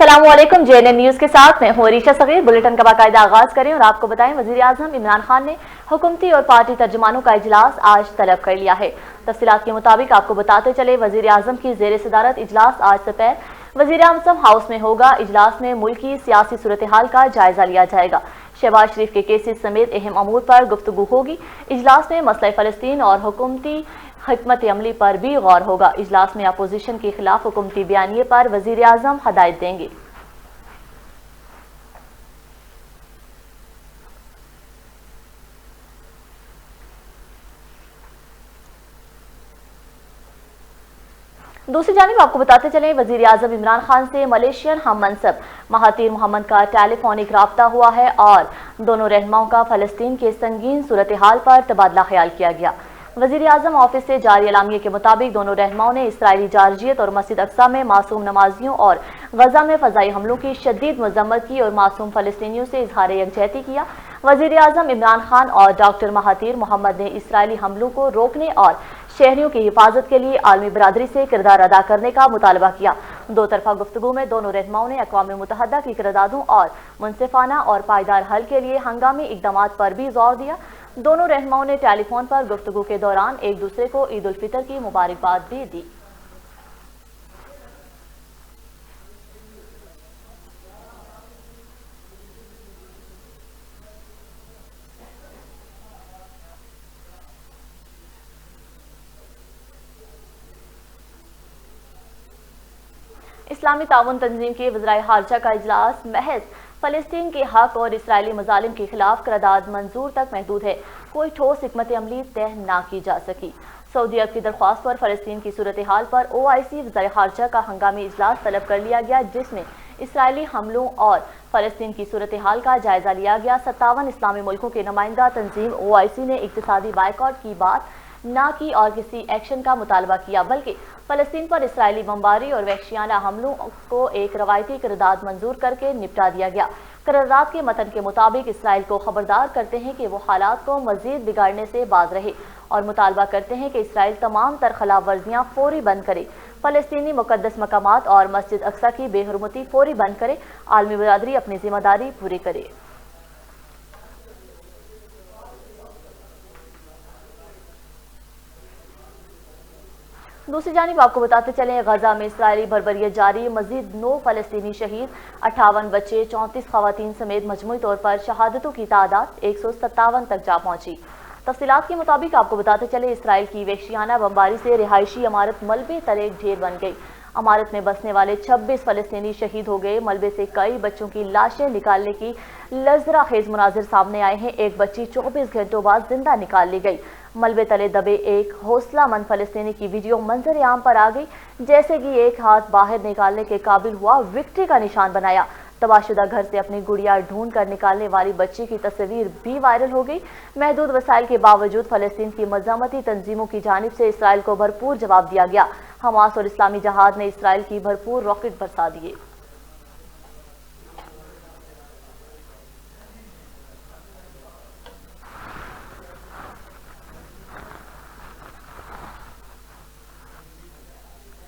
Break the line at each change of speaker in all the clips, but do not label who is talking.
अस्सलामुअलैकुम। JNN news के साथ मैं हूं अरीशा सगीर। बुलेटिन का बाकायदा आगाज करें और आपको बताएं, वजीर आजम इमरान खान ने हुकूमती और पार्टी तर्जुमानों का इजलास आज तलब कर लिया है। तफसीलात के मुताबिक आपको बताते चले, वजीर आजम की जेर सदारत इजलास आज दोपहर वजीर आजम हाउस में होगा। इजलास में मुल्क की सियासी सूरत हाल का जायजा लिया जाएगा। शहबाज शरीफ के केसेस समेत अहम अमूर पर गुफ्तगू होगी। इजलास में मसला फ़लस्तीन और हुकूमती हिकमत अमली पर भी गौर होगा। इजलास में अपोजिशन के खिलाफ हुकूमती बयानिए पर वजीर आजम हदायत देंगे। दूसरी जानिब आपको बताते चलें, वजीर आजम इमरान खान से मलेशियन हम मनसब महातीर मोहम्मद का टेलीफोनिक राब्ता हुआ है और दोनों रहनुमाओं का फ़लस्तीन के संगीन सूरत हाल पर तबादला ख्याल किया गया। वजीर आजम ऑफिस से जारी एलामिये के मुताबिक दोनों रहनुमाओं ने इसराइली जारजियत और मस्जिद अक्सा में मासूम नमाजियों और गजा में फ़ज़ाई हमलों की शदीद मजम्मत की और मासूम फ़लस्तीनियों से इजहार यकजहती किया। वजीर आजम इमरान खान और डॉक्टर महातीर मोहम्मद ने इसराइली हमलों को रोकने और शहरियों की हिफाजत के लिए आलमी बरादरी से किरदार अदा करने का मुतालबा किया। दो तरफा गुफ्तगू में दोनों रहनुमाओं ने अक़वाम मुत्तहिदा की किरदारों और मुनसिफाना और पायदार हल के लिए हंगामी इक़दामात पर भी जोर दिया। दोनों रहनुमाओं ने टेलीफोन पर गुफ्तगू के दौरान एक दूसरे को ईद उल फितर की मुबारकबाद भी दी। इस्लामी ताउन तंजीम के वज़राए खारजा का इजलास महज फ़लस्तीन के हक और इसराइली मज़ालिम के खिलाफ करारदाद मंजूर तक महदूद है। कोई ठोस हिकमत अमली तय ना की जा सकी। सऊदी अरब की दरख्वास्त पर फ़लस्तीन की सूरत हाल पर OIC वज़राए खारजा का हंगामी इजलास तलब कर लिया गया, जिसमें इसराइली हमलों और फ़लस्तीन की सूरत हाल का जायजा लिया गया। 57 इस्लामी मुल्कों के नुमाइंदा तंजीम OIC ने इक़्तिसादी बायकॉट की बात ना की और किसी एक्शन का मुतालबा किया, बल्कि फ़लस्तीन पर इसराइली बमबारी और वहशियाना हमलों को एक रवायती करारदाद मंजूर करके निपटा दिया गया। करारदाद के मतन के मुताबिक इसराइल को खबरदार करते हैं कि वो हालात को मजीद बिगाड़ने से बाज रहे और मुतालबा करते हैं कि इसराइल तमाम तर खिलाफ वर्जियाँ फौरी बंद करे, फ़लस्तीनी मुकद्दस मकामात और मस्जिद अक्सा की बेहरमती फौरी बंद करे, आलमी बरादरी अपनी जिम्मेदारी पूरी करे। दूसरी जानिब आपको बताते चलें, गजा में इसराइली बर्बरियत जारी, मजीद 9 फ़लस्तीनी शहीद, 58 बच्चे, 34 खवातीन समेत मजमूई तौर पर शहादतों की तादाद 157 तक जा पहुंची। तफसीलात के मुताबिक आपको बताते चले, इसराइल की वहशियाना बमबारी से रिहायशी इमारत मलबे तले ढेर बन गई। इमारत में बसने वाले 26 फ़लस्तीनी शहीद हो गए। मलबे से कई बच्चों की लाशें निकालने की लज्जरा खेज मुनाजिर सामने आए हैं। एक बच्ची 24 घंटों बाद जिंदा निकाल ली गई। मलबे तले दबे एक हौसलामंद फ़लस्तीनी की वीडियो मंजर आम पर आ गई, जैसे कि एक हाथ बाहर निकालने के काबिल हुआ, विक्ट्री का निशान बनाया। तबाहशुदा घर से अपनी गुड़िया ढूंढ कर निकालने वाली बच्ची की तस्वीर भी वायरल हो गई। महदूद वसाइल के बावजूद फ़लस्तीन की मज़ामती तंजीमों की जानिब से इसराइल को भरपूर जवाब दिया गया। हमास और इस्लामी जहाद ने इसराइल की भरपूर रॉकेट बरसा दिए।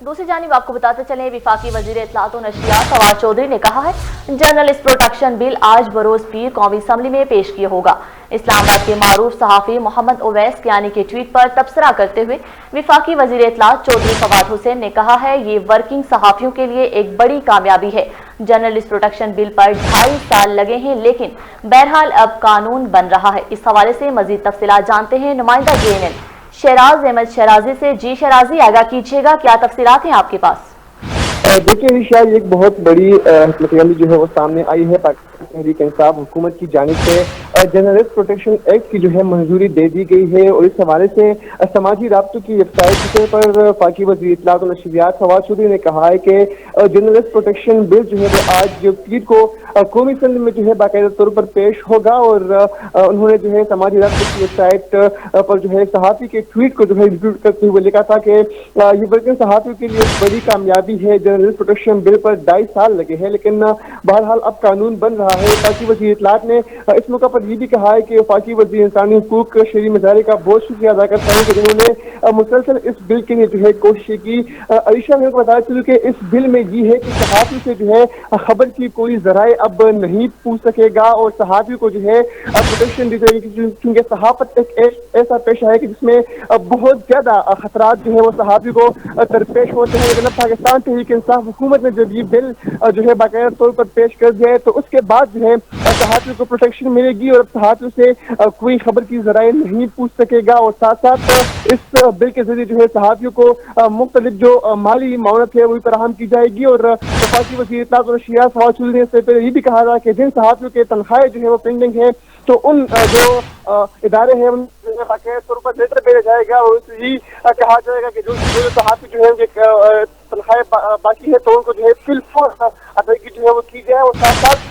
दूसरी जानिब आपको बताते चलें, विफाकी वजीर इत्तलात व नशरियात फवाद चौधरी ने कहा है, जर्नलिस्ट प्रोटेक्शन बिल आज बरोज पीर कौमी असम्बली में पेश किया होगा। इस्लामाबाद के मारूफ सहाफ़ी मोहम्मद ओवैस कियानी के ट्वीट पर तबसरा करते हुए विफाकी वजीर इत्तलात चौधरी फवाद हुसैन ने कहा है, ये वर्किंग सहाफ़ियों के लिए एक बड़ी कामयाबी है। जर्नलिस्ट प्रोटेक्शन बिल पर 2.5 साल लगे हैं, लेकिन बहरहाल अब कानून बन रहा है। इस हवाले से मजीद तफसीलात जानते हैं नुमाइंदा JNN शहराज अहमद शहराजी से। जी शहराजी, आगाह कीजिएगा, क्या तफसीलात हैं आपके पास?
देखिए शायद एक बहुत बड़ी हिकमत अमली जो है वो सामने आई है। पाकिस्तान तहरीक इंसाफ हुकूमत की जानिब से जर्नलिस्ट प्रोटेक्शन एक्ट की जो है मंजूरी दे दी गई है और इस हवाले से समाजी राब्तों की वेबसाइट पर वफाकी वज़ीर इत्तलात व नशरियात फवाद चौधरी ने कहा है कि जर्नलिस्ट प्रोटेक्शन बिल जो है वो आज जो पीर को कौमी असम्बली में जो है बाकायदा तौर पर पेश होगा और उन्होंने जो है समाजी राब्तों की वेबसाइट पर जो है सहाफ़ी के ट्वीट को जो है रिट्वीट करते हुए लिखा था कि ये वर्किंग सहाफ़ियों के लिए बड़ी कामयाबी है। जर्नलिस्ट प्रोटेक्शन बिल पर 2.5 साल लगे हैं, लेकिन बहरहाल अब कानून बन रहा رہا ہے۔ وفاقی وزیر اطلاعات نے اس موقع پر یہ بھی کہا ہے کہ وفاقی وزیر انسانی حقوق شہری مظاہرے کا بہت شکریہ ادا کرتا ہے کہ انہوں نے مسلسل اس بل کے لیے جو ہے کوششیں کی۔ عائشہ میں بتایا چلوں کہ اس بل میں یہ ہے کہ صحافی سے جو ہے خبر کی کوئی ذرائع اب نہیں پوچھ سکے گا اور صحافی کو جو ہے پروٹیکشن دی جائے گی، کیونکہ صحافت ایک ایسا پیشہ ہے کہ جس میں بہت زیادہ خطرات جو ہے وہ صحافی کو درپیش ہوتے ہیں۔ لیکن پاکستان تحریک انصاف حکومت نے جب یہ بل جو ہے باقاعدہ طور پر پیش کر دیا ہے تو اس کے بعد جو ہے صحافی کو پروٹیکشن ملے گی اور صحافی سے کوئی خبر کی ذرائع نہیں پوچھ سکے گا، اور ساتھ ساتھ اس بل کے ذریعے جو ہے صحافیوں کو مختلف جو مالی معاونت ہے وہ فراہم کی جائے گی۔ اور وفاقی وزیر اطلاعات اور شہریار فواد چودھری نے اس سے پہلے یہ بھی کہا تھا کہ جن صحافیوں کے تنخواہیں جو ہے وہ پینڈنگ ہے تو ان جو ادارے ہیں ان باقاعدہ طور پر لیٹر بھیجا جائے گا اور اس یہ کہا جائے گا کہ جو صحافی جو ہے تنخواہیں باقی ہے تو ان کو جو ہے فل فور ادائیگی جو ہے وہ کی جائے، اور ساتھ ساتھ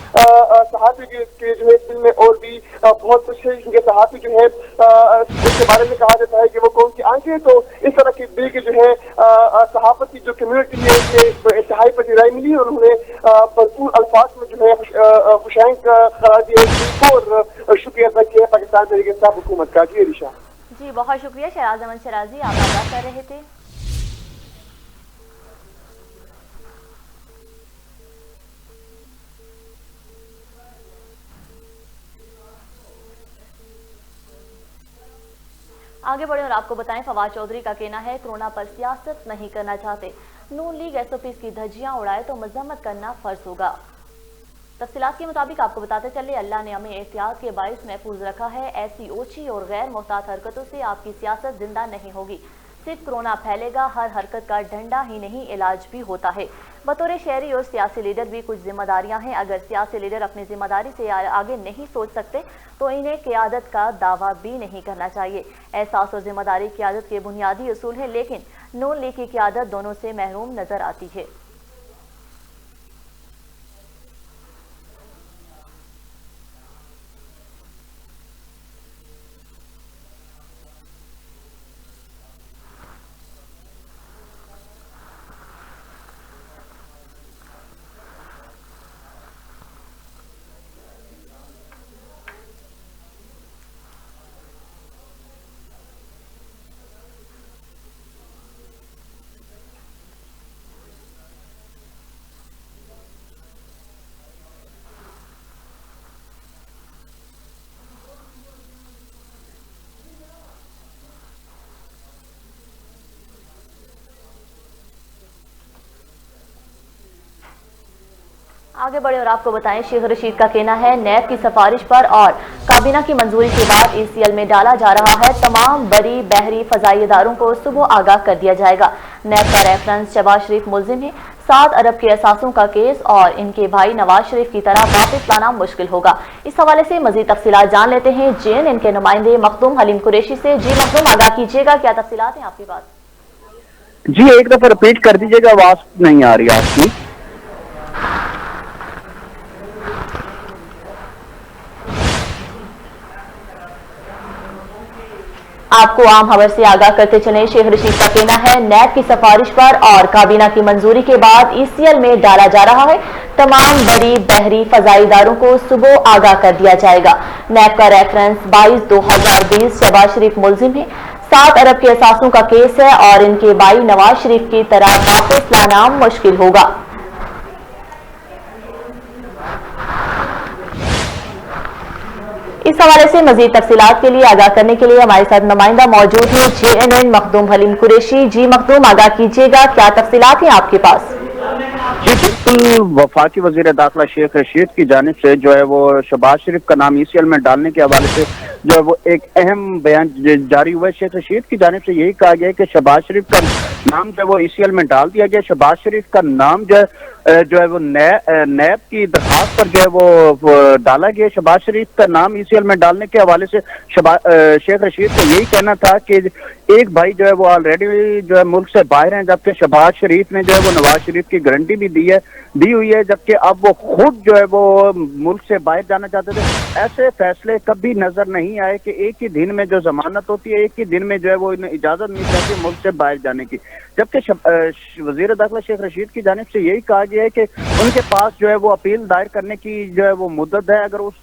صحافی کے جو ہے اس دل میں اور بھی بہت کچھ ہے کیونکہ صحافی جو ہے اس کے بارے میں کہا جاتا ہے کہ وہ کون سی آنکھیں ہیں، تو اس طرح کی بل کی جو ہے صحافت کی جو کمیونٹی ہے اس سے انتہائی پذیرائی ملی اور انہوں نے بھرپور الفاظ میں جو ہے خوشائن قرار دیا اور شکریہ ادا کیا پاکستان تحریک انصاف حکومت کا۔ جی علیشہ
جی بہت شکریہ شہراز احمد شرازی، آپ آگاہ کر رہے تھے۔ آگے بڑھیں اور آپ کو بتائیں فواد چودھری کا کہنا ہے کرونا پر سیاست نہیں کرنا چاہتے، نون لیگ ایس او پیز کی دھجیاں اڑائے تو مذمت کرنا فرض ہوگا۔ تفصیلات کے مطابق آپ کو بتاتے چلے اللہ نے ہمیں احتیاط کے باعث محفوظ رکھا ہے، ایسی اوچھی اور غیر محتاط حرکتوں سے آپ کی سیاست زندہ نہیں ہوگی، صرف کرونا پھیلے گا، ہر حرکت کا ڈنڈا ہی نہیں علاج بھی ہوتا ہے۔ بطور شہری اور سیاسی لیڈر بھی کچھ ذمہ داریاں ہیں، اگر سیاسی لیڈر اپنی ذمہ داری سے آگے نہیں سوچ سکتے تو انہیں قیادت کا دعویٰ بھی نہیں کرنا چاہیے۔ احساس اور ذمہ داری قیادت کے بنیادی اصول ہیں، لیکن نون لیگ کی قیادت دونوں سے محروم نظر آتی ہے۔ آگے بڑھے اور آپ کو بتائیں شیخ رشید کا کہنا ہے نیب کی سفارش پر اور کابینہ کی منظوری کے بعد ای سی ایل میں ڈالا جا رہا ہے، تمام بری بحری فضائی اداروں کو صبح آگاہ کر دیا جائے گا۔ نیب کا ریفرنس شہباز شریف ملزم ہے، 7 ارب کے اثاثوں کا کیس اور ان کے بھائی نواز شریف کی طرح واپس لانا مشکل ہوگا۔ اس حوالے سے مزید تفصیلات جان لیتے ہیں جین ان کے نمائندے مخدوم حلیم قریشی سے۔ جی مخدوم آگاہ کیجیے گا، کیا تفصیلات ہیں آپ کے پاس؟
جی ایک دفعہ رپیٹ کر دیجیے گا، آواز نہیں آ رہی آپ کی۔
آپ کو عام خبر سے آگاہ کرتے چلیں شیخ رشید کا کہنا ہے نیب کی سفارش پر اور کابینہ کی منظوری کے بعد ای سی ایل میں ڈالا جا رہا ہے، تمام بڑی بحری فضائی اداروں کو صبح آگاہ کر دیا جائے گا۔ نیب کا ریفرنس 22/2020 شہباز شریف ملزم ہے، 7 ارب کے اثاثوں کا کیس ہے اور ان کے بھائی نواز شریف کی طرح واپس لانا مشکل ہوگا۔ اس حوالے سے مزید تفصیلات کے لیے آگاہ کرنے کے لیے ہمارے ساتھ نمائندہ موجود ہیں JNN مخدوم حلیم قریشی۔ جی مخدوم آگاہ کیجیے گا، کیا تفصیلات ہیں آپ کے پاس؟
جی بالکل، وفاقی وزیر داخلہ شیخ رشید کی جانب سے جو ہے وہ شہباز شریف کا نام ای سی ایل میں ڈالنے کے حوالے سے جو ہے وہ ایک اہم بیان جاری ہوا ہے۔ شیخ رشید کی جانب سے یہی کہا گیا ہے کہ شہباز شریف کا نام جو ہے وہ ای سی ایل میں ڈال دیا گیا۔ شہباز شریف کا نام جو ہے وہ نیب کی درخواست پر جو ہے وہ ڈالا گیا۔ شہباز شریف کا نام ای سی ایل میں ڈالنے کے حوالے سے شیخ رشید کو یہی کہنا تھا کہ ایک بھائی جو ہے وہ آلریڈی جو ہے ملک سے باہر ہیں، جبکہ شہباز شریف نے جو ہے وہ نواز شریف کی گارنٹی بھی دی ہوئی ہے، جبکہ اب وہ خود جو ہے وہ ملک سے باہر جانا چاہتے تھے۔ ایسے فیصلے کبھی نظر نہیں آئے کہ ایک ہی دن میں جو ضمانت ہوتی ہے، ایک ہی دن میں جو ہے وہ انہیں اجازت نہیں چاہتی ملک سے باہر جانے کی۔ جبکہ وزیر داخلہ شیخ رشید کی جانب سے یہی کہا گیا ہے کہ ان کے پاس جو ہے وہ اپیل دائر کرنے کی جو ہے وہ مدت ہے، اگر اس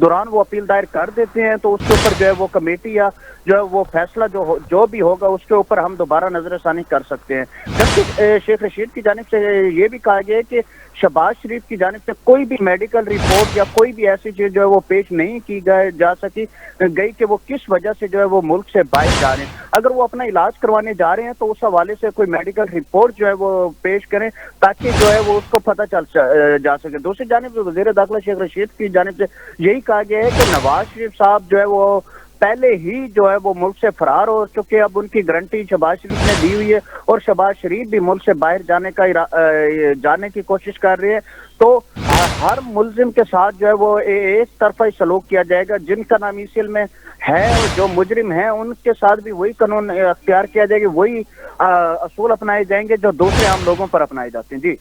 دوران وہ اپیل دائر کر دیتے ہیں تو اس کے اوپر جو ہے وہ کمیٹی یا جو ہے وہ فیصلہ جو بھی ہوگا اس کے اوپر ہم دوبارہ نظر ثانی کر سکتے ہیں۔ جبکہ شیخ رشید کی جانب سے یہ بھی کہا گیا ہے کہ شہباز شریف کی جانب سے کوئی بھی میڈیکل رپورٹ یا کوئی بھی ایسی چیز جو ہے وہ پیش نہیں کی جا سکی گئی کہ وہ کس وجہ سے جو ہے وہ ملک سے باہر جا رہے ہیں۔ اگر وہ اپنا علاج کروانے جا رہے ہیں تو اس حوالے سے کوئی میڈیکل رپورٹ جو ہے وہ پیش کریں تاکہ جو ہے وہ اس کو پتہ چل جا سکے۔ دوسری جانب وزیر داخلہ شیخ رشید کی جانب سے یہی کہا گیا ہے کہ نواز شریف صاحب جو ہے وہ پہلے ہی جو ہے وہ ملک سے فرار ہو چکے، اب ان کی گارنٹی شہباز شریف نے دی ہوئی ہے اور شہباز شریف بھی ملک سے باہر جانے کی کوشش کر رہے ہیں، تو ہر ملزم کے ساتھ جو ہے وہ ایک طرفہ سلوک کیا جائے گا۔ جن کا نام ECL میں ہے اور جو مجرم ہیں ان کے ساتھ بھی وہی قانون اختیار کیا جائے گا، وہی اصول اپنائے جائیں گے جو دوسرے عام لوگوں پر اپنائے جاتے ہیں۔ جی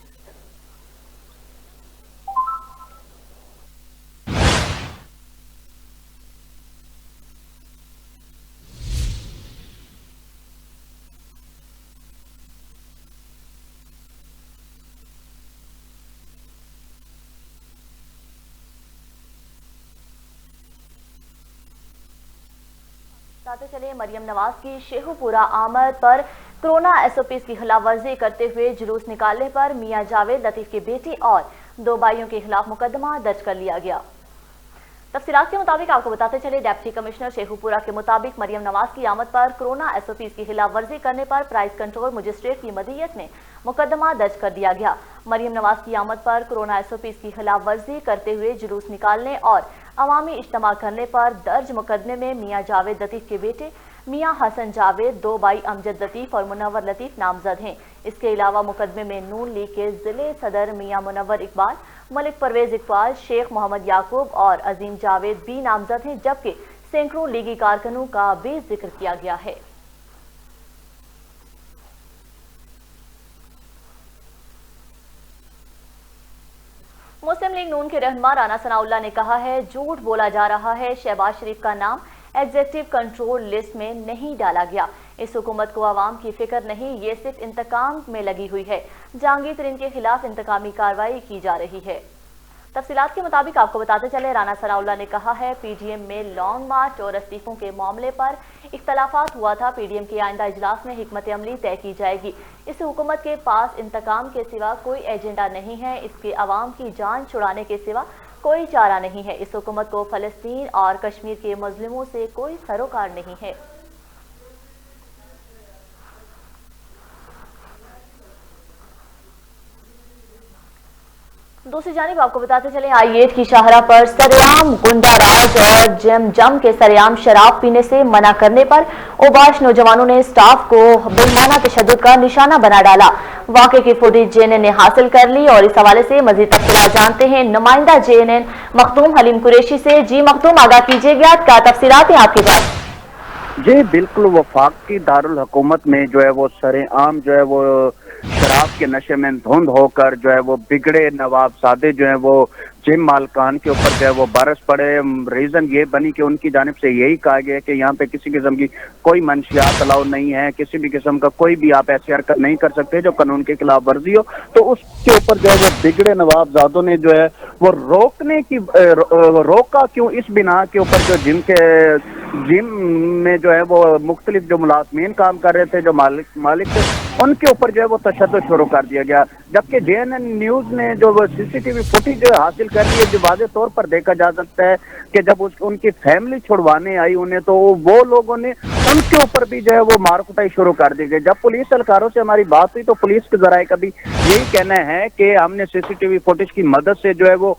بتاتے چلے مریم نواز کی شیخو پورہ آمد پر کرونا SOPs کی خلاف ورزی کرتے ہوئے جلوس نکالنے پر میاں جاوید لطیف کی بیٹی اور 2 بھائیوں کے خلاف مقدمہ درج کر لیا گیا۔ تفصیلات کے مطابق آپ کو بتاتے چلے ڈپٹی کمشنر شیخو پورہ کے مطابق مریم نواز کی آمد پر کرونا SOPs کی خلاف ورزی کرنے پر پرائز کنٹرول مجسٹریٹ کی مدیریت میں مقدمہ درج کر دیا گیا۔ مریم نواز کی آمد پر کرونا SOPs کی خلاف ورزی کرتے ہوئے جلوس نکالنے اور عوامی اجتماع کرنے پر درج مقدمے میں میاں جاوید لطیف کے بیٹے میاں حسن جاوید، 2 بھائی امجد لطیف اور منور لطیف نامزد ہیں۔ اس کے علاوہ مقدمے میں نون لیگ کے ضلع صدر میاں منور اقبال، ملک پرویز اقبال، شیخ محمد یعقوب اور عظیم جاوید بھی نامزد ہیں، جبکہ سینکڑوں لیگی کارکنوں کا بھی ذکر کیا گیا ہے۔ مسلم لیگ نون کے رہنما رانا ثناء اللہ نے کہا ہے جھوٹ بولا جا رہا ہے، شہباز شریف کا نام ایگزیکٹو کنٹرول لسٹ میں نہیں ڈالا گیا۔ اس حکومت کو عوام کی فکر نہیں، یہ صرف انتقام میں لگی ہوئی ہے۔ جہانگیر ترین کے خلاف انتقامی کارروائی کی جا رہی ہے۔ تفصیلات کے مطابق آپ کو بتاتے چلے رانا ثناء اللہ نے کہا ہے PDM میں لانگ مارچ اور استعفوں کے معاملے پر اختلافات ہوا تھا، PDM کے آئندہ اجلاس میں حکمت عملی طے کی جائے گی۔ اس حکومت کے پاس انتقام کے سوا کوئی ایجنڈا نہیں ہے، اس کے عوام کی جان چھڑانے کے سوا کوئی چارہ نہیں ہے۔ اس حکومت کو فلسطین اور کشمیر کے مظلوموں سے کوئی سروکار نہیں ہے۔ دوسری جانب آپ کو بتاتے چلیں I8 کی شاہراہ پر سرعام گنڈا راج اور جم کے سرعام شراب پینے سے منع کرنے پر اوباش نوجوانوں نے سٹاف کو بہیمانہ تشدد کا نشانہ بنا ڈالا۔ واقعے کی فوٹیج JNN نے حاصل کر لی اور اس حوالے سے مزید تفصیلات جانتے ہیں نمائندہ JNN مختوم حلیم قریشی سے۔ جی مختوم، آگاہ کیجیے گا کیا تفصیلات ہیں آپ کے پاس؟
جی بالکل، وفاق کی دارالحکومت میں جو ہے وہ سرعام جو ہے وہ شراب کے نشے میں دھند ہو کر جو ہے وہ بگڑے نواب زادے جو ہیں وہ جم مالکان کے اوپر جو ہے وہ برس پڑے۔ ریزن یہ بنی کہ ان کی جانب سے یہی کہا گیا کہ یہاں پہ کسی قسم کی کوئی منشیات الاؤ نہیں ہے، کسی بھی قسم کا کوئی بھی آپ ایسی حرکت نہیں کر سکتے جو قانون کے خلاف ورزی ہو۔ تو اس کے اوپر جو ہے وہ بگڑے نواب زادوں نے جو ہے وہ روکا کیوں، اس بنا کے اوپر جو جم میں جو ہے وہ مختلف جو ملازمین کام کر رہے تھے، جو مالک تھے، ان کے اوپر جو ہے وہ تشدد شروع کر دیا گیا۔ جبکہ JNN نیوز نے جو وہ CCTV فوٹیج حاصل کر لی ہے، جو واضح طور پر دیکھا جا سکتا ہے کہ جب ان کی فیملی چھڑوانے آئی انہیں، تو وہ لوگوں نے ان کے اوپر بھی جو ہے وہ مار کٹائی شروع کر دی گئی۔ جب پولیس اہلکاروں سے ہماری بات ہوئی تو پولیس کے ذرائع کا بھی یہی کہنا ہے کہ ہم نے CCTV فوٹیج کی مدد سے جو ہے وہ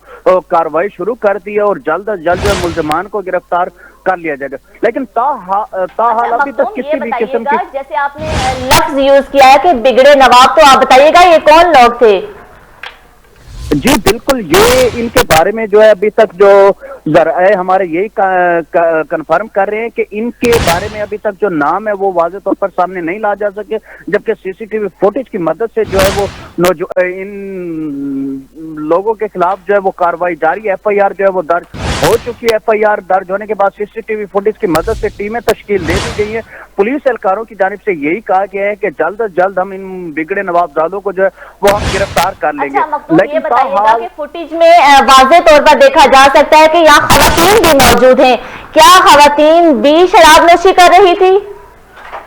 کارروائی شروع کر دی ہے اور جلد از جلد جو ہے ملزمان کو گرفتار کر لیا جائے گا۔ لیکن تاحال ابھی تک کسی بھی قسم کی،
جیسے آپ نے لفظ یوز کیا ہے کہ بگڑے نواب، تو آپ بتائیے گا یہ کون لوگ تھے؟
جی بالکل، یہ ان کے بارے میں جو ہے ابھی تک جو ذرائع ہمارے یہی کنفرم کر رہے ہیں کہ ان کے بارے میں ابھی تک جو نام ہے وہ واضح طور پر سامنے نہیں لا جا سکے، جبکہ CCTV فوٹیج کی مدد سے جو ہے وہ ان لوگوں کے خلاف جو ہے وہ کارروائی جاری ہے، FIR جو ہے وہ درج हो चुकी है। FIR दर्ज होने के बाद CCTV फुटेज की मदद से टीमें तश्कील दे दी गई हैं। पुलिस एहलकारों की जानिब से यही कहा गया है कि जल्द अज जल्द हम इन बिगड़े नवाबजादों को जो है वो हम गिरफ्तार कर लेंगे।
अच्छा मखदूम, ये
लेकिन
बताइएगा कि फुटेज में वाज़े तौर पर देखा जा सकता है कि यहाँ खवातीन भी मौजूद हैं, क्या खवातीन भी शराब नोशी कर रही थी?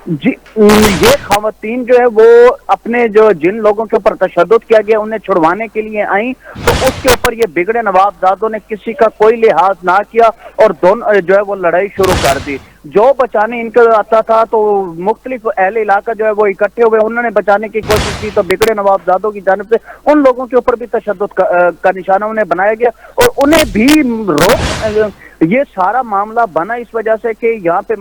जी, ये खवातीन जो है वो अपने जो जिन लोगों के ऊपर तशद्दुद किया गया उन्हें छुड़वाने के लिए आई, तो उसके ऊपर ये बिगड़े नवाबजादों ने किसी का कोई लिहाज ना किया और दोनों जो है वो लड़ाई शुरू कर दी। जो बचाने इनको आता था तो मुख्तलिफ अहले इलाका जो है वो इकट्ठे हुए, उन्होंने बचाने की कोशिश की, तो बिगड़े नवाबजादों की जानिब से उन लोगों के ऊपर भी तशद्दुद का निशाना उन्हें बनाया गया और उन्हें भी रोक। ये सारा मामला बना इस वजह से कि यहाँ पे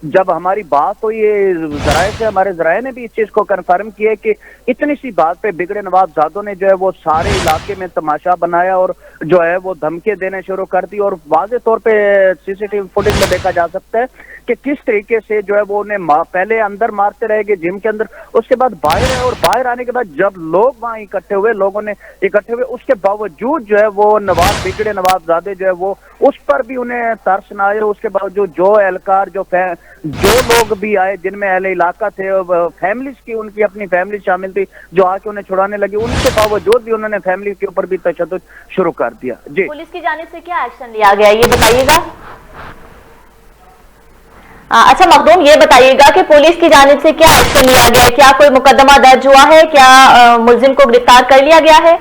जब हमारी बात हुई जराये से, हमारे जराये ने भी इस चीज को कंफर्म किया कि इतनी सी बात पे बिगड़े नवाबजादों ने जो है वो सारे इलाके में तमाशा बनाया और जो है वो धमके देने शुरू कर दी। और वाज़े तौर पे CCTV फुटेज में देखा जा सकता है कि किस तरीके से जो है वो उन्हें पहले अंदर मारते रहेंगे जिम के अंदर, उसके बाद बाहर है, और बाहर आने के बाद जब लोग वहां इकट्ठे हुए, लोगों ने इकट्ठे हुए, उसके बावजूद जो है वो बिगड़े नवाबजादे जो है वो उस पर भी उन्हें तरस न आए। उसके बावजूद जो एहलकार जो लोग भी आए जिनमें अहले इलाका थे, फैमिलीज की, उनकी अपनी फैमिली शामिल थी जो आके उन्हें छुड़ाने लगी, उनके बावजूद भी उन्होंने फैमिली के ऊपर भी तशद्दुद शुरू कर दिया। जी,
पुलिस की जानिब से क्या एक्शन लिया गया ये बताइएगा। अच्छा मखदूम, ये बताइएगा कि पुलिस की जानिब से क्या एक्शन लिया गया है, क्या कोई मुकदमा दर्ज हुआ है, क्या मुलजिम को गिरफ्तार कर लिया गया है?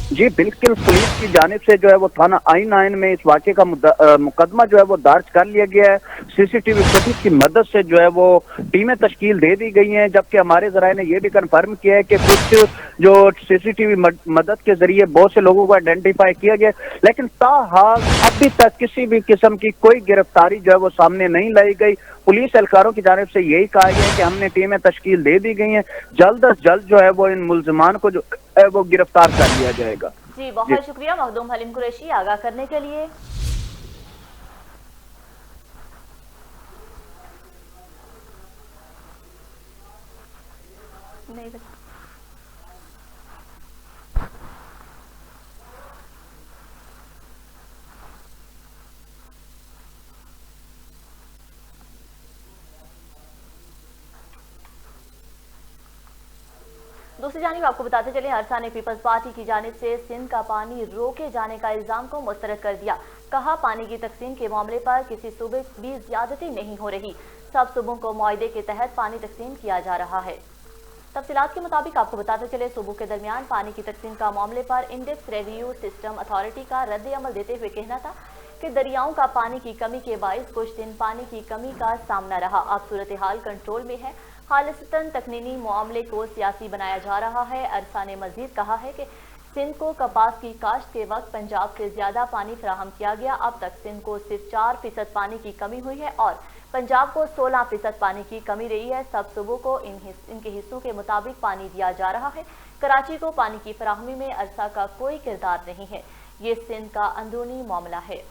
जी बिल्कुल, पुलिस की जानिब से जो है वो थाना I9 में इस वाक़े का मुकदमा जो है वो दर्ज कर लिया गया है। CCTV फुटेज की मदद से जो है वो टीमें तश्कील दे दी गई हैं, जबकि हमारे ज़राए ने ये भी कंफर्म किया है कि कुछ जो CCTV मदद के जरिए बहुत से लोगों को आइडेंटिफाई किया गया, लेकिन ताहाल अभी तक किसी भी किस्म की कोई गिरफ्तारी जो है वो सामने नहीं लाई गई। पुलिस एहलकारों की जानिब से यही कहा गया है कि हमने टीमें तश्कील दे दी गई हैं, जल्द अज जल्द जो है वो इन मुल्जिमान को जो है वो गिरफ्तार कर लिया जाएगा।
जी बहुत शुक्रिया मखदूम हलीम कुरैशी आगाह करने के लिए। नहीं बता। दूसरी जानिब आपको बताते चले, अरसा ने पीपल्स पार्टी की जानिब से सिंध का पानी रोके जाने का इल्जाम को मुस्तरद कर दिया। कहा पानी की तकसीम के मामले पर किसी सूबे भी ज्यादती नहीं हो रही, सब सूबों को मुआहदे के तहत पानी तकसीम किया जा रहा है। तफसीलात के मुताबिक आपको बताते चले, सूबों के दरमियान पानी की तकसीम का मामले पर इंडेक्स रिव्यू सिस्टम अथॉरिटी का रद्द अमल देते हुए कहना था कि दरियाओं का पानी की कमी के बायस कुछ दिन पानी की कमी का सामना रहा, अब सूरत हाल कंट्रोल में है, खालिस्तन तकनीनी मामले को सियासी बनाया जा रहा है। अरसा ने मजीद कहा है कि सिंध को कपास की काश्त के वक्त पंजाब से ज्यादा पानी फराहम किया गया, अब तक सिंध को सिर्फ 4% पानी की कमी हुई है और पंजाब को 16% पानी की कमी रही है। सब सूबों को इनके हिस्सों के मुताबिक पानी दिया जा रहा है। कराची को पानी की फराहमी में अरसा का कोई किरदार नहीं है, ये सिंध का अंदरूनी मामला है।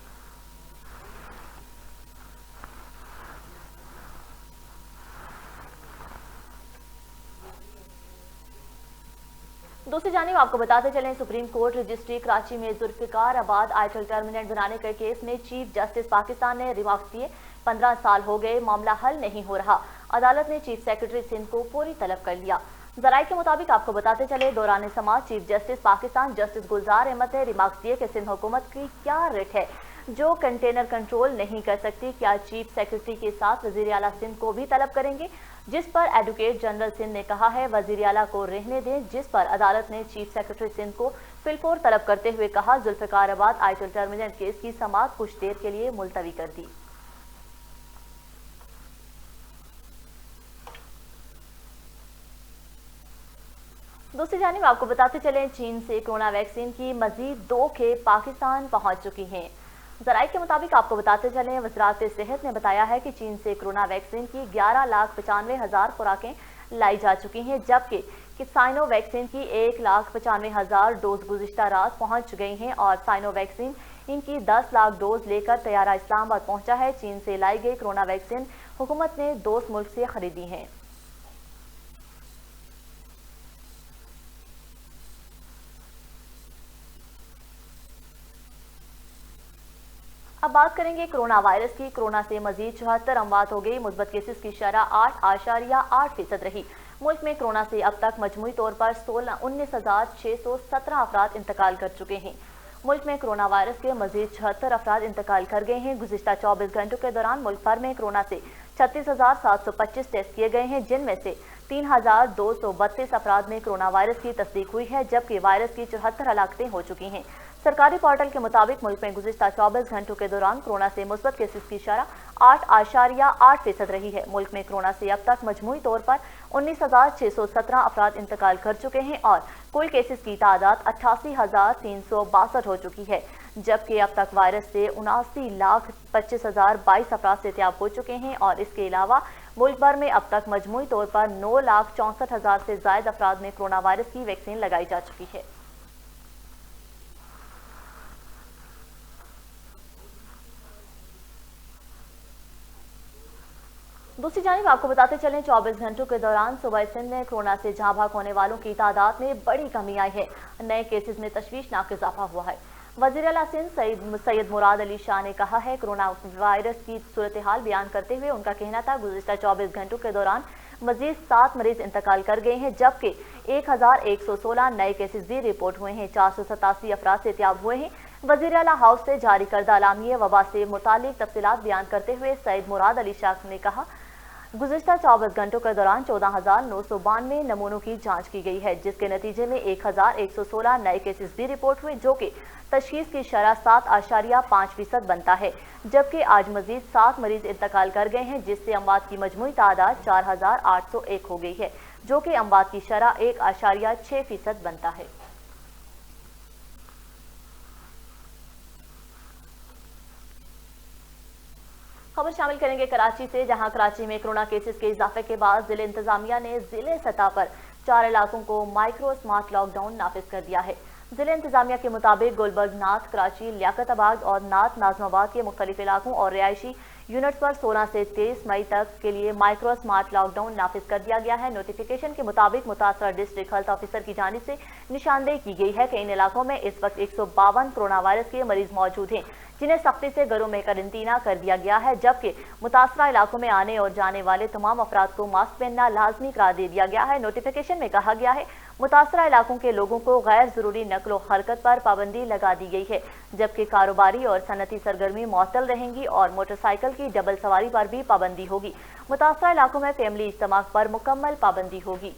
दूसरी जानिब आपको बताते चलें, सुप्रीम कोर्ट रजिस्ट्री कराची में जुल्फिकार आबाद आइटल टर्मिनेट बनाने के केस में चीफ जस्टिस पाकिस्तान ने रिमार्क्स दिए। 15 साल हो गए, मामला हल नहीं हो रहा, अदालत ने चीफ सेक्रेटरी सिंध को पूरी तलब कर लिया। जराये के मुताबिक आपको बताते चले, दौरान समाज चीफ जस्टिस पाकिस्तान जस्टिस गुलजार अहमद ने रिमार्क्स दिए कि सिंध हुकूमत की क्या रिट है जो कंटेनर कंट्रोल नहीं कर सकती, क्या चीफ सेक्रेटरी के साथ वजीर आला सिंध को भी तलब करेंगे, जिस पर एडवोकेट जनरल सिंध ने कहा है वजीर आला को रहने दें, जिस पर अदालत ने चीफ सेक्रेटरी सिंध को फिलफोर तलब करते हुए कहा जुल्फिकार आबाद आइटल टर्मिनेट केस की समाअत कुछ देर के लिए मुलतवी कर दी। दूसरी जानिब आपको बताते चलें, चीन से कोरोना वैक्सीन की मजीद 2 खेप पाकिस्तान पहुंच चुकी हैं। जराये के मुताबिक आपको बताते चलें, वज़रात सेहत ने बताया है कि चीन से कोरोना वैक्सीन की 11,95,000 खुराकें लाई जा चुकी हैं, जबकि साइनो वैक्सीन की 1,95,000 डोज गुज़िश्ता रात पहुंच गई हैं और साइनो वैक्सीन इनकी 10 लाख डोज लेकर तैयारा इस्लामाबाद पहुंचा है। चीन से लाई गई कोरोना वैक्सीन हुकूमत ने दोस्त मुल्क से खरीदी है। अब बात करेंगे कोरोना वायरस की। कोरोना से मजीद 74 अमवात हो गई। मुस्बत केसेस की शरह 8.8% रही। मुल्क में कोरोना से अब तक मजमूई तौर पर 19,617 अफराद इंतकाल कर चुके हैं। मुल्क में कोरोना वायरस के मजीद 76 अफराद इंतकाल कर गए हैं। गुज़िश्ता 24 घंटों के दौरान मुल्क भर में कोरोना से 36,725 टेस्ट किए गए हैं, जिनमें से 3,232 अफराद में कोरोना वायरस की तस्दीक हुई है, जबकि वायरस की 74 हलाकतें हो चुकी हैं। सरकारी पोर्टल के मुताबिक मुल्क में गुज़िश्ता 24 घंटों के दौरान कोरोना से मुस्बत केसेस की शरह 8.8% रही है। मुल्क में कोरोना से अब तक मजमूई तौर पर 19,617 अफराद इंतकाल कर चुके हैं और कुल केसेस की तादाद 88,362 हो चुकी है, जबकि अब तक वायरस से 79,25,022 अफराद सेहतियाब हो चुके हैं। और इसके अलावा मुल्क भर में अब तक मजमूई तौर पर 9,64,000 से ज्यादा अफराद में कोरोना वायरस की वैक्सीन लगाई जा चुकी है। दूसरी जानिब आपको बताते चलें, 24 घंटों के दौरान सूबा सिंध में कोरोना से जहां भाग होने वालों की तादाद में बड़ी कमी आई है। नए केसेस में तशवीशनाक इजाफा हुआ है। वज़ीर आला सिंध सैयद मुराद अली शाह ने कहा है, कोरोना वायरस की सूरत हाल बयान करते हुए उनका कहना था, गुज़िश्ता 24 घंटों के दौरान मजीद 7 मरीज इंतकाल कर गए हैं, जबकि 1,116 नए केसेस भी रिपोर्ट हुए हैं। 487 अफराद सेहतियाब हुए हैं। वज़ीर आला हाउस से जारी करदा अलामिया वबा से मुतालिक तफसीलात बयान करते हुए सैयद मुराद अली शाह ने कहा, गुज़िश्ता 24 घंटों के दौरान 14,992 नमूनों की जांच की गई है, जिसके नतीजे में 1,116 नए केसेस भी रिपोर्ट हुए, जो कि तशखीस की शरह 7.5% बनता है। जबकि आज मजीद 7 मरीज इंतकाल कर गए हैं, जिससे अमवात की मजमूई तादाद 4,801 हो गई है, जो कि अमवात की शरह 1.6% बनता है। खबर शामिल करेंगे कराची से, जहां कराची में कोरोना केसेस के इजाफे के बाद जिले इंतजामिया ने जिले सतह पर 4 इलाकों को माइक्रो स्मार्ट लॉकडाउन नाफिज कर दिया है। जिले इंतजामिया के मुताबिक गुलबर्ग, नाथ, कराची, लियाकताबाद और नाथ नाजमाबाद के मुख्तलिफ इलाकों और रिहायशी यूनिट्स पर 16 से 23 मई तक के लिए माइक्रो स्मार्ट लॉकडाउन नाफिज कर दिया गया है। नोटिफिकेशन के मुताबिक मुतासरा डिस्ट्रिक्ट हेल्थ ऑफिसर की जानिब से निशानदेही की गई है कि इन इलाकों में इस वक्त 152 कोरोना वायरस के मरीज मौजूद हैं, जिन्हें सख्ती से घरों में करंटीना कर दिया गया है, जबकि मुतासरा इलाकों में आने और जाने वाले तमाम अफराद को मास्क पहनना लाजमी करार दे दिया गया है। नोटिफिकेशन में कहा गया है, मुतासरा इलाकों के लोगों को गैर जरूरी नकलो हरकत पर पाबंदी लगा दी गई है, जबकि कारोबारी और सनती सरगर्मी मुअत्तल रहेंगी और मोटरसाइकिल की डबल सवारी पर भी पाबंदी होगी। मुतासरा इलाकों में फैमिली इज्तिमा पर मुकम्मल पाबंदी होगी।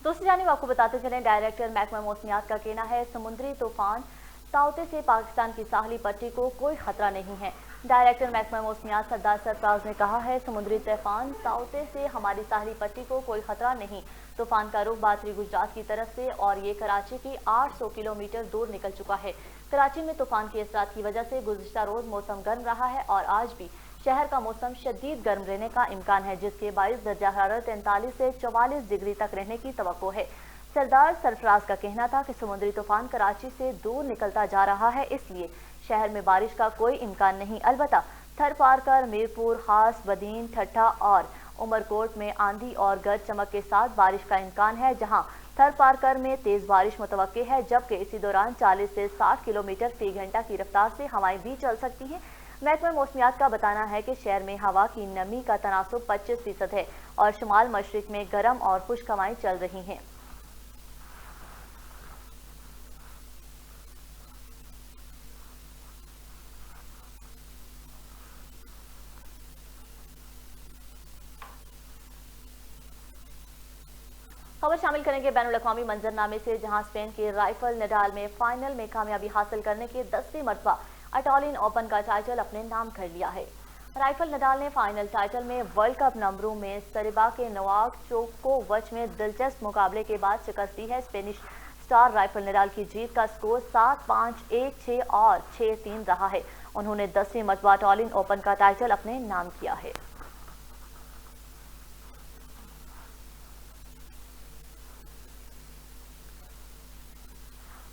दूसरी जानिब आपको बताते चलें, डायरेक्टर महकमा मौसमियात का कहना है, समुद्री तूफान ताउते से पाकिस्तान की साहली पट्टी को कोई खतरा नहीं है। डायरेक्टर महकमा मौसमियात सरदार सरफराज ने कहा है, समुद्री तूफान ताउते से हमारी साहली पट्टी को कोई खतरा नहीं। तूफान का रुख बातरी गुजरात की तरफ से और ये कराची की 800 किलोमीटर दूर निकल चुका है। कराची में तूफान के असरात की वजह से गुज़िश्ता रोज मौसम गर्म रहा है और आज भी शहर का मौसम शदीद गर्म रहने का इम्कान है, जिसके बायस दर्जा हरारत 43 से 44 डिग्री तक रहने की तवक्को है। सरदार सरफराज का कहना था कि समुद्री तूफान कराची से दूर निकलता जा रहा है, इसलिए शहर में बारिश का कोई इम्कान नहीं। अलबत्ता थरपारकर, मीरपुर, खास, बदीन, ठट्ठा और उमरकोट में आंधी और गरज चमक के साथ बारिश का इम्कान है, जहां थर पारकर में तेज बारिश मुतवक्के है, जबकि इसी दौरान 40 से 60 किलोमीटर फी घंटा की रफ्तार से हवाएं भी चल सकती हैं। महकमा मौसमियात का बताना है कि शहर में हवा की नमी का तनासुब 25% है और शुमाल मशरिक में गर्म और खुश्क हवाएं चल रही हैं। खबर शामिल करेंगे बैनुल-अक़वामी मंजरनामे से, जहां स्पेन के राफेल नडाल में फाइनल में कामयाबी हासिल करने के 10वीं मरतबा इटालियन ओपन का टाइटल अपने नाम कर लिया है। राफेल नडाल ने फाइनल टाइटल में वर्ल्ड कप नंबरों में सर्बिया के नोवाक जोकोविच में दिलचस्प मुकाबले के बाद शिकस्त दी है। स्पेनिश स्टार राफेल नडाल की जीत का स्कोर 7-5, 1-6 और 6-3 रहा है। उन्होंने 10वीं मरतबा इटालियन ओपन का टाइटल अपने नाम किया है।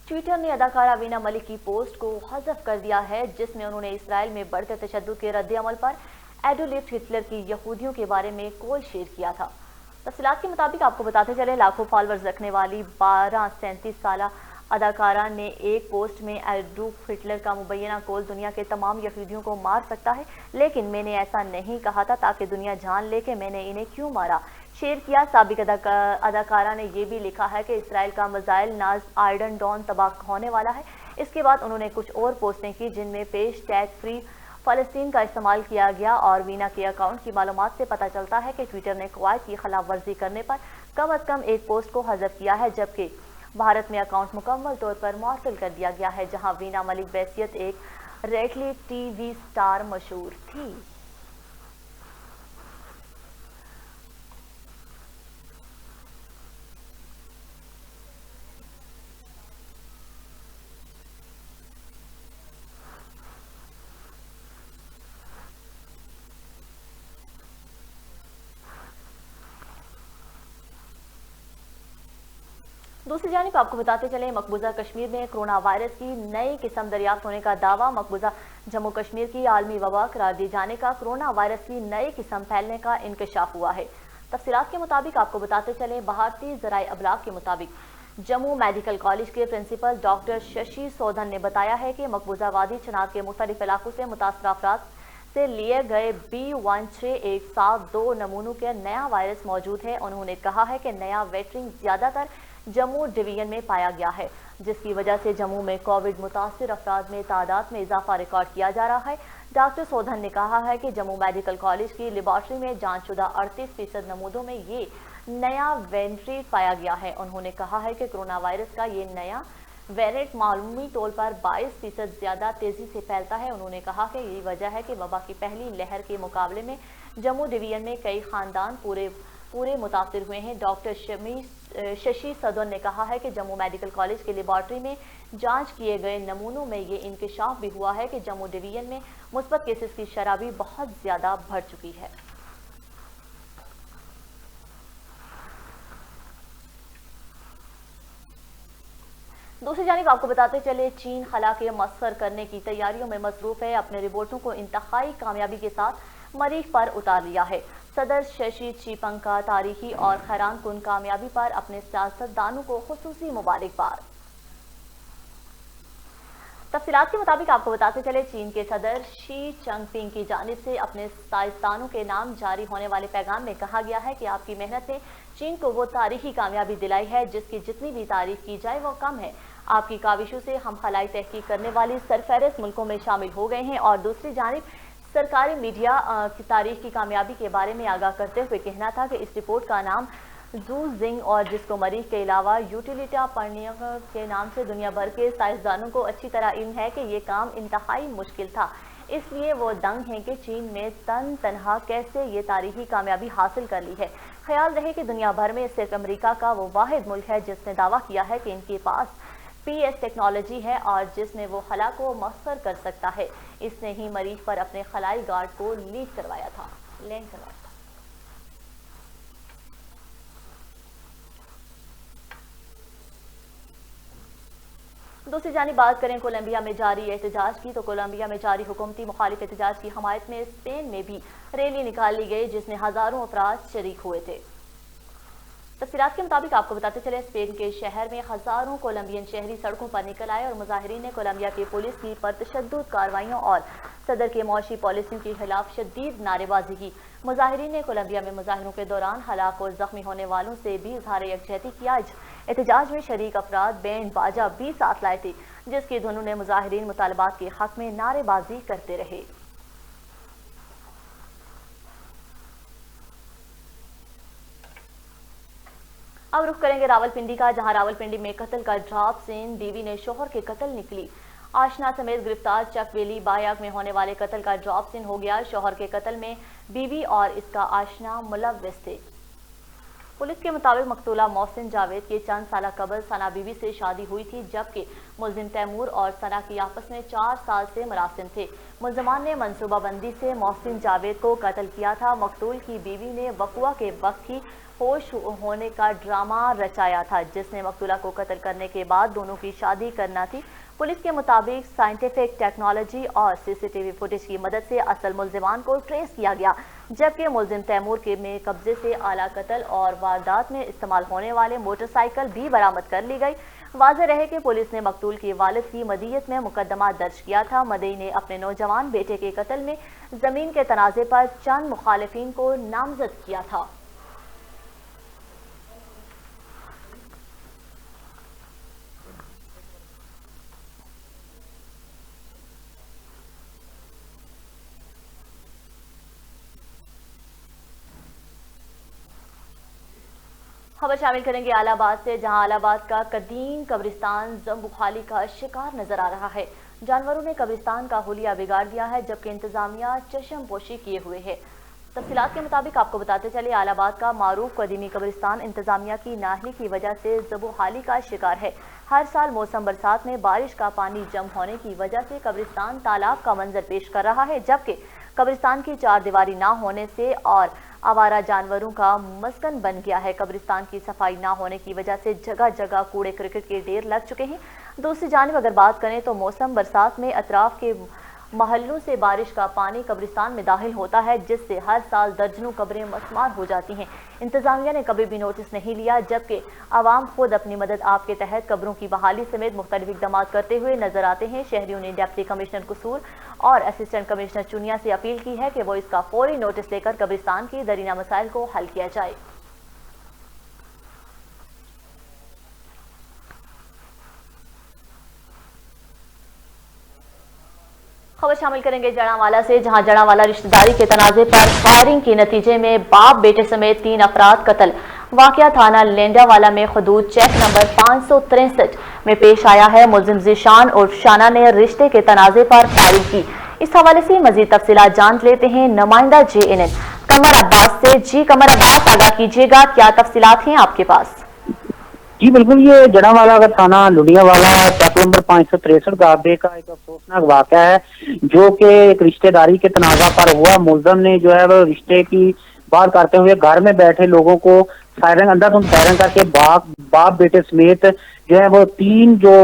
ट्विटर ने अदाकारा वीना मलिक की पोस्ट को हज़फ कर दिया है, जिसमें उन्होंने इसराइल में बढ़ते तशद्दुद के रद्द-ए-अमल पर एडोल्फ हिटलर की यहूदियों के बारे में कॉल शेयर किया था। तफसीलात के मुताबिक आपको बताते चले, लाखों फॉलोअर्स रखने वाली 37 साला अदाकारा ने एक पोस्ट में एडोल्फ हिटलर का मुबैना कॉल दुनिया के तमाम यहूदियों को मार सकता है, लेकिन मैंने ऐसा नहीं कहा था ताकि दुनिया जान ले कि मैंने इन्हें क्यों मारा, शेयर किया। साबिक अदाकारा ने यह भी लिखा है कि इसराइल का मिसाइल नाज आयरन डॉन तबाह होने वाला है। इसके बाद उन्होंने कुछ और पोस्टें की, जिनमें पेश टैग फ्री फ़लस्तीन का इस्तेमाल किया गया और वीना के अकाउंट की मालूमात से पता चलता है कि ट्विटर ने कवायद की खिलाफ वर्जी करने पर कम अज़ कम एक पोस्ट को हज़फ किया है, जबकि भारत में अकाउंट मुकम्मल तौर पर मुअत्तल कर दिया गया है, जहां वीना मलिक बहैसियत एक रियलिटी टीवी स्टार मशहूर थी। दूसरी जानिब आपको बताते चले, मकबूजा कश्मीर में कोरोना वायरस की नई किस्म दरियाफ्त होने का दावा। मकबूजा जम्मू कश्मीर की आलमी वबा करार दिए जाने का कोरोना वायरस की नई किस्म फैलने का इंकशाफ हुआ है। तफसीलात के मुताबिक आपको बताते चले, भारतीय ज़राए अबलाग के मुताबिक जम्मू मेडिकल कॉलेज के प्रिंसिपल डॉक्टर शशि सोधन ने बताया है कि मकबूजा वादी चनाब के मुख्तलिफ इलाकों से मुतासर अफराद से लिए गए B16172 नमूनों के नया वायरस मौजूद है। उन्होंने कहा है कि नया वेरिएंट ज़्यादातर जम्मू डिवीजन में पाया गया है, जिसकी वजह से जम्मू में कोविड मुतासिर अफराद में तादाद में इजाफा रिकॉर्ड किया जा रहा है। डॉक्टर सोधन ने कहा है कि जम्मू मेडिकल कॉलेज की लेबॉर्ट्री में जांचशुदा 38% नमूनों में ये नया वेरिएंट पाया गया है। उन्होंने कहा है कि कोरोना वायरस का ये नया वेरिएंट मालूमी तौर पर 22% ज़्यादा तेज़ी से फैलता है। उन्होंने कहा कि यही वजह है कि वबा की पहली लहर के मुकाबले में जम्मू डिवीजन में कई खानदान पूरे मुतासिर हुए हैं। डॉक्टर शशि सदन ने कहा है कि जम्मू मेडिकल कॉलेज के लेबॉर्ट्री में जांच किए गए नमूनों में ये इंकशाफ भी हुआ है कि जम्मू डिवीजन में मुस्बत केसेस की शरह भी बहुत ज़्यादा बढ़ चुकी है। दूसरी जानिब आपको बताते चले, चीन खला के मसखर करने की तैयारियों में मसरूफ है। अपने रिपोर्टों को इंतहाई कामयाबी के साथ मरीख पर उतार लिया है। सदर शशि चिनपिंग का तारीखी और हैरान कुन कामयाबी पर अपने सियासतदानों को खुसूसी मुबारकबाद। तफसीलात के मुताबिक आपको बताते चले, चीन के सदर शी चिनपिंग की जानिब से अपने साइंसदानों के नाम जारी होने वाले पैगाम में कहा गया है कि आपकी मेहनत ने चीन को वो तारीखी कामयाबी दिलाई है जिसकी जितनी भी तारीफ की जाए वो कम है। आपकी काविशों से हम खलाई तहकीक करने वाली सरफहरिस्त मुल्कों में शामिल हो गए हैं। और दूसरी जानिब सरकारी मीडिया की तारीख की कामयाबी के बारे में आगाह करते हुए कहना था कि इस रिपोर्ट का नाम जू जिंग और जिसको मरीख के अलावा यूटिलिटा पर्निया के नाम से दुनिया भर के साइंसदानों को अच्छी तरह इल्म है कि ये काम इंतहाई मुश्किल था। इसलिए वो दंग हैं कि चीन ने तनहा कैसे ये तारीखी कामयाबी हासिल कर ली है। ख्याल रहे कि दुनिया भर में सिर्फ अमेरिका का वो वाहिद मुल्क है जिसने दावा किया है कि इनके पास PS टेक्नोलॉजी है और जिसमें वो खला को मसखर कर सकता है। इसने ही मरीख पर अपने खलाई गार्ड को लैंड करवाया था। दूसरी जानिब बात करें कोलंबिया में जारी एहतजाज की, तो कोलंबिया में जारी हुकूमती मुखालिफ एहतजाज की हमायत में स्पेन में भी रैली निकाल ली गई जिसमें हजारों अफराद शरीक हुए थे। तफसीलात के मुताबिक आपको बताते चले, स्पेन के शहर में हजारों कोलंबियन शहरी सड़कों पर निकल आए और मुजाहिरीन ने कोलंबिया की पुलिस की परतशद्दुद कार्रवाइयों और सदर के मौशी पॉलिसियों के खिलाफ शदीद नारेबाजी की। मुजाहिरीन ने कोलंबिया में मुजाहिरों के दौरान हलाक और जख्मी होने वालों से भी इजहार यकजहती किया। एहतजाज में शरीक अफराद बैंड बाजा भी साथ लाए थे, जिसकी धुन ने मुजाहिरीन मुतालबात के हक में नारेबाजी करते रहे। अब रुख करेंगे रावलपिंडी का, जहां रावलपिंडी में कत्ल का ड्रॉप सीन, बीवी ने शोहर के कत्ल निकली। आशना समेत गिरफ्तार, चकवेली बायाग में होने वाले कत्ल का ड्रॉप सीन हो गया। शोहर के कत्ल में बीवी और इसका आशना मुलव्विस थे। पुलिस के मुताबिक मकतूला मोहसिन जावेद की चंद साल कबल सना बीवी से शादी हुई थी, जबकि मुलजिम तैमूर और सना की आपस में 4 साल से मरासिम थे। मुलजमान ने मनसूबाबंदी से मोहसिन जावेद को कत्ल किया था। मकतूल की बीवी ने वक़ुआ के वक्त ही होश होने का ड्रामा रचाया था, जिसने मकतूला को कत्ल करने के बाद दोनों की शादी करना थी। पुलिस के मुताबिक साइंटिफिक टेक्नोलॉजी और सीसीटीवी फुटेज की मदद से असल मुलजिमान को ट्रेस किया गया, जबकि मुलजिम तैमूर के में कब्जे से आला कत्ल और वारदात में इस्तेमाल होने वाले मोटरसाइकिल भी बरामद कर ली गई। वाज़ेह रहे कि पुलिस ने मकतूल के वालिद की मदियत में मुकदमा दर्ज किया था। मदई ने अपने नौजवान बेटे के कत्ल में जमीन के तनाज़े पर चंद मुखालिफिन को नामजद किया था। खबर शामिल करेंगे आलाबाद से, जहां आलाबाद का कदीम कब्रिस्तान जंबुखाली का शिकार नजर आ रहा है। जानवरों ने कब्रिस्तान का हुलिया बिगाड़ दिया है, जबकि इंतजामिया चश्म पोशी किए हुए है। तफसीलात के मुताबिक आपको बताते चले, आलाबाद का मारूफ कदीमी कब्रिस्तान इंतजामिया की नाहली की वजह से जंबुखाली का शिकार है। हर साल मौसम बरसात में बारिश का पानी जम होने की वजह से कब्रिस्तान तालाब का मंजर पेश कर रहा है, जबकि कब्रिस्तान की चार दीवारी ना होने से और आवारा जानवरों का मस्कन बन गया है। कब्रिस्तान की सफाई ना होने की वजह से जगह जगह कूड़े क्रिकेट के ढेर लग चुके हैं। दूसरी जानिब अगर बात करें तो मौसम बरसात में अतराफ के महल्लों से बारिश का पानी कब्रिस्तान में दाखिल होता है, जिससे हर साल दर्जनों कब्रें मस्मार हो जाती हैं। इंतजामिया ने कभी भी नोटिस नहीं लिया, जबकि आवाम खुद अपनी मदद आप के तहत कब्रों की बहाली समेत मुख्तलिफ इक़दाम करते हुए नजर आते हैं। शहरियों ने डिप्टी कमिश्नर कसूर और असिस्टेंट कमिश्नर चुनिया से अपील की है कि वो इसका फौरी नोटिस लेकर कब्रिस्तान की दरीना मसाइल को हल किया जाए। खबर शामिल करेंगे जड़ावाला से, जहां जड़ावाला रिश्तेदारी के तनाजे पर फायरिंग के नतीजे में बाप बेटे समेत 3 अफराद कत्ल। वाकया थाना लेंडावाला में हदूद चेक नंबर 563 में पेश आया है। मुलजिम ज़ीशान उर्फ शाना ने रिश्ते के तनाजे पर फायरिंग की। इस हवाले से मजीद तफसीलात जान लेते हैं नुमाइंदा JNN कमर अब्बास से। जी कमर अब्बास, आगाह कीजिएगा, क्या तफसीलात हैं आपके पास?
जी बिल्कुल, ये जड़ावाला का थाना लुधियावाला चेक नंबर 563 गाबे का एक अफसोसनाक वाक़या है, जो कि एक रिश्तेदारी के तनाजा पर हुआ। मुलजम ने जो है वो रिश्ते की बात करते हुए घर में बैठे लोगों को फायरिंग अंधाधुंध फायरिंग करके बाप बेटे समेत जो है वो 3 जो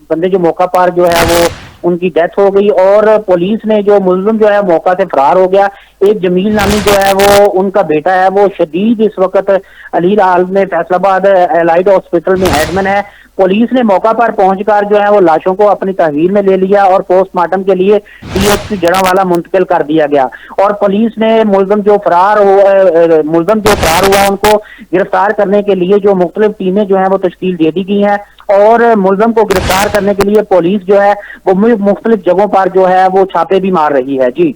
बंदे जो मौका पर जो है वो उनकी डेथ हो गई। और पुलिस ने जो मुलजिम जो है मौका से फरार हो गया। एक जमील नामी जो है वो उनका बेटा है, वो शदीद इस वक्त अली हाल में फैसलाबाद एलाइड हॉस्पिटल में एडमिन है। पुलिस ने मौका पर पहुंचकर जो है वो लाशों को अपनी तहवील में ले लिया और पोस्टमार्टम के लिए DSP जड़ावाला मुंतकिल कर दिया गया। और पुलिस ने मुलजिम जो फरार हुआ उनको गिरफ्तार करने के लिए जो मुख्तलिफ टीमें जो है वो तश्कील दे दी गई हैं। और मुलजिम को गिरफ्तार करने के लिए पुलिस जो है वो मुख्तलिफ जगहों पर जो है वो छापे भी मार रही है। जी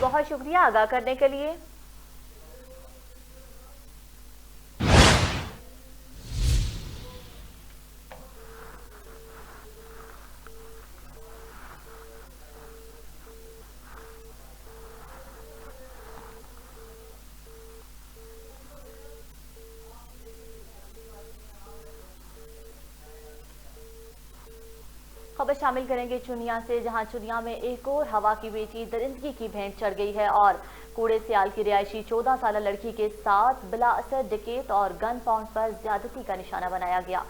बहुत शुक्रिया आगाह करने के लिए। खबर शामिल करेंगे चुनिया से, जहां चुनिया में एक और हवा की बेटी दरिंदगी की भेंट चढ़ गई है और कूड़े सियाल की रिहायशी 14 साल लड़की के साथ बिला असर डकैत और गन पाउंड पर ज्यादती का निशाना बनाया गया।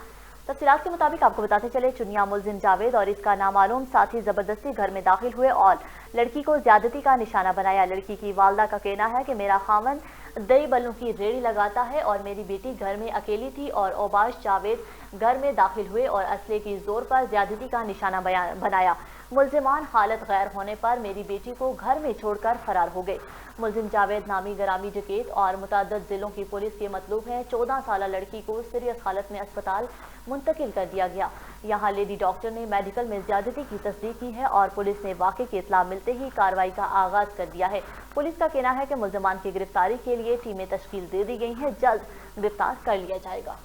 तफसीलात के मुताबिक आपको बताते चले, चुनिया मुलजिम जावेद और इसका नामालूम साथी जबरदस्ती घर में दाखिल हुए और लड़की को ज्यादती का निशाना बनाया। लड़की की वालदा का कहना है कि मेरा खामन दही बल्लों की रेड़ी लगाता है और मेरी बेटी घर में अकेली थी और ओबाश जावेद घर में दाखिल हुए और असले की जोर पर ज्यादती का निशाना बनाया। मुल्जिमान हालत गैर होने पर मेरी बेटी को घर में छोड़कर फरार हो गए। मुल्जिम जावेद नामी गरामी डकैत और मुतअद्दिद जिलों की पुलिस के मतलूब है। 14 साल लड़की को सीरियस हालत में अस्पताल मुंतकिल कर दिया गया। यहाँ लेडी डॉक्टर ने मेडिकल में ज्यादती की तस्दीक की है और पुलिस ने वाक़े की इत्तला मिलते ही कार्रवाई का आगाज कर दिया है। पुलिस का कहना है कि मुल्जिमान की गिरफ्तारी के लिए टीमें तश्कील दे दी गई हैं, जल्द गिरफ्तार कर लिया जाएगा।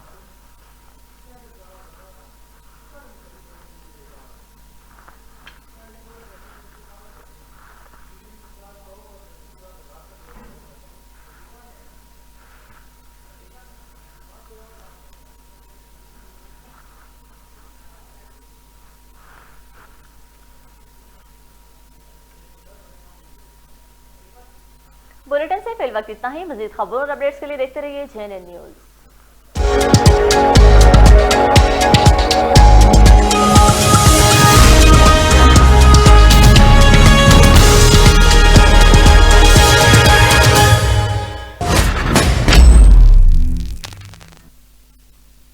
बुलेटिन से फिल वक्त इतना ही। मजीद खबरों और अपडेट्स के लिए देखते रहिए JNN न्यूज़।